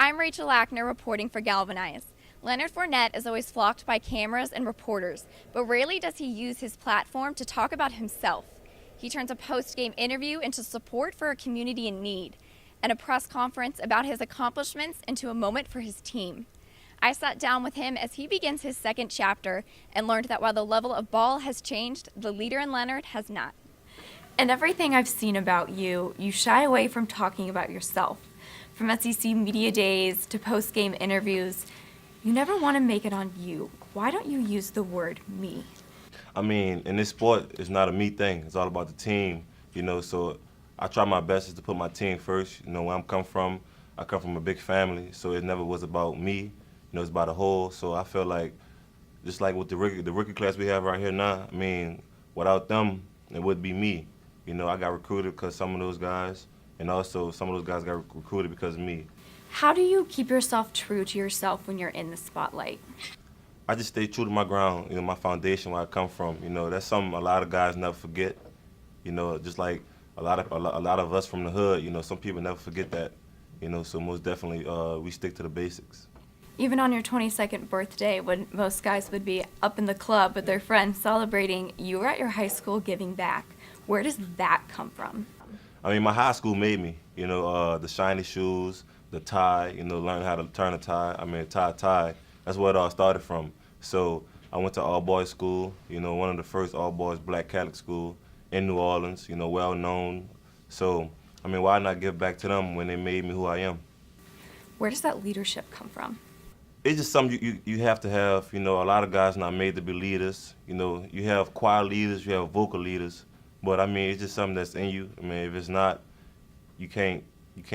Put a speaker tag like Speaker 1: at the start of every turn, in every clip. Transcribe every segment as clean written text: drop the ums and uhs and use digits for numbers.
Speaker 1: I'm Rachael Lackner reporting for Galvanize. Leonard Fournette is always flocked by cameras and reporters, but rarely does he use his platform to talk about himself. He turns a post-game interview into support for a community in need, and a press conference about his accomplishments into a moment for his team. I sat down with him as he begins his second chapter and learned that while the level of ball has changed, the leader in Leonard has not. And everything I've seen about you, you shy away from talking about yourself. From SEC media days to post-game interviews, you never want to make it on you. Why don't you use the word me?
Speaker 2: I mean, in this sport, it's not a me thing. It's all about the team, so I try my best to put my team first. Where I come from a big family, so it never was about me. It's about the whole. So I feel like, just like with the rookie class we have right here now, I mean, without them, it would be me. I got recruited because some of those guys, and also some of those guys got recruited because of me.
Speaker 1: How do you keep yourself true to yourself when you're in the spotlight?
Speaker 2: I just stay true to my ground, my foundation, where I come from. That's something a lot of guys never forget. Just like a lot of us from the hood, some people never forget that. So most definitely we stick to the basics.
Speaker 1: Even on your 22nd birthday, when most guys would be up in the club with their friends celebrating, you were at your high school giving back. Where does that come from?
Speaker 2: I mean, my high school made me, the shiny shoes, the tie, learn how to turn a tie. That's where it all started from. So I went to all-boys school, one of the first all-boys black Catholic school in New Orleans, well known. So, I mean, why not give back to them when they made me who I am?
Speaker 1: Where does that leadership come from?
Speaker 2: It's just something you have to have. A lot of guys not made to be leaders. You have choir leaders, you have vocal leaders. But I mean, it's just something that's in you. I mean, if it's not, you can't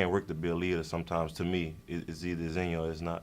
Speaker 2: work to be a leader sometimes. To me, it's either it's in you or it's not.